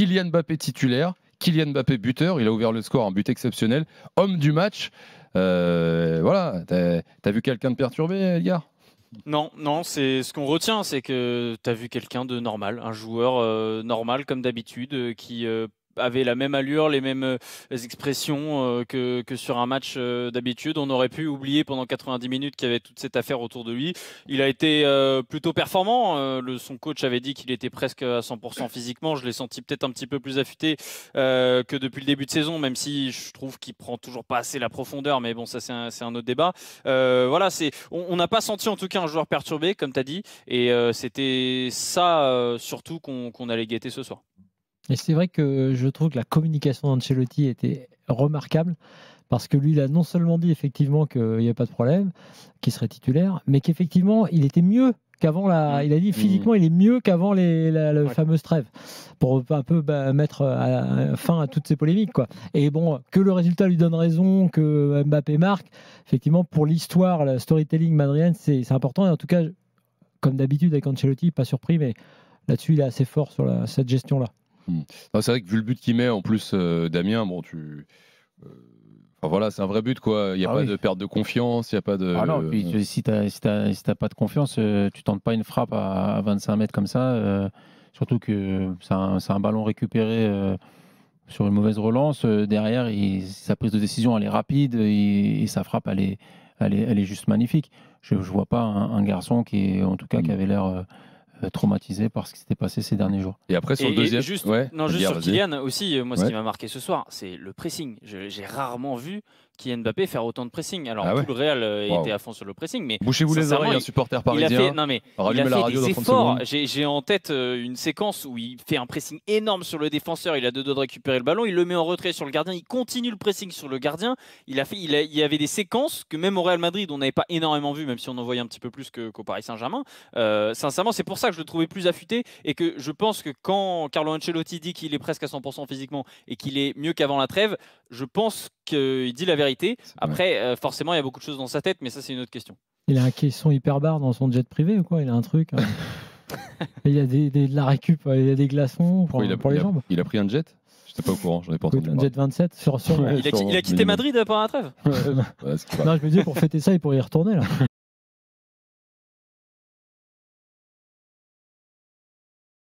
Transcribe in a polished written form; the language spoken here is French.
Kylian Mbappé titulaire, Kylian Mbappé buteur, il a ouvert le score, un but exceptionnel, homme du match. Voilà, t'as vu quelqu'un de perturbé, Edgar? Non, non, c'est ce qu'on retient, c'est que tu as vu quelqu'un de normal, un joueur normal comme d'habitude, qui avait la même allure, les mêmes expressions que sur un match d'habitude. On aurait pu oublier pendant 90 minutes qu'il y avait toute cette affaire autour de lui. Il a été plutôt performant. Son coach avait dit qu'il était presque à 100% physiquement. Je l'ai senti peut-être un petit peu plus affûté que depuis le début de saison, même si je trouve qu'il prend toujours pas assez la profondeur. Mais bon, ça c'est un autre débat. Voilà, on n'a pas senti en tout cas un joueur perturbé, comme tu as dit. Et c'était ça surtout qu'on allait guetter ce soir. Et c'est vrai que je trouve que la communication d'Ancelotti était remarquable parce que lui, il a non seulement dit effectivement qu'il n'y avait pas de problème, qu'il serait titulaire, mais qu'effectivement, il était mieux qu'avant il a dit physiquement, il est mieux qu'avant la fameuse trêve pour un peu mettre fin à toutes ces polémiques, quoi. Et bon, que le résultat lui donne raison, que Mbappé marque, effectivement, pour l'histoire, le storytelling madrienne, c'est important. Et en tout cas, comme d'habitude avec Ancelotti, pas surpris, mais là-dessus, il est assez fort sur cette gestion-là. C'est vrai que vu le but qu'il met en plus, Damien, bon, enfin, voilà, c'est un vrai but, quoi. Il n'y a pas de perte de confiance, il n'y a pas de. Ah non, puis si t'as pas de confiance, tu tentes pas une frappe à 25 mètres comme ça, surtout que c'est un ballon récupéré sur une mauvaise relance. Derrière, sa prise de décision, elle est rapide et sa frappe, elle est juste magnifique. Je vois pas un garçon qui avait l'air traumatisé par ce qui s'était passé ces derniers jours. Et après, sur le deuxième... Juste sur Kylian aussi, moi, ce qui m'a marqué ce soir, c'est le pressing. J'ai rarement vu Kylian Mbappé faire autant de pressing. Alors, tout le Real était à fond sur le pressing, mais bouchez-vous les oreilles, un supporter parisien. Il a fait des efforts. J'ai en tête une séquence où il fait un pressing énorme sur le défenseur. Il a deux doigts de récupérer le ballon. Il le met en retrait sur le gardien. Il continue le pressing sur le gardien. Il y avait des séquences que même au Real Madrid, on n'avait pas énormément vu, même si on en voyait un petit peu plus qu'au Paris Saint-Germain. Sincèrement, c'est pour ça que je le trouvais plus affûté et que je pense que quand Carlo Ancelotti dit qu'il est presque à 100% physiquement et qu'il est mieux qu'avant la trêve, je pense qu'il dit la vérité. Après, forcément, il y a beaucoup de choses dans sa tête, mais ça, c'est une autre question. Il a un caisson hyper barre dans son jet privé ou quoi? Il a un truc. Il y a de la récup, il y a des glaçons pour les jambes. Il a pris un jet? Je n'étais pas au courant, j'en ai pas entendu. Un jet 27 sur il a quitté Madrid pendant la trêve. Non, je me dis pour fêter ça, il pourrait y retourner là.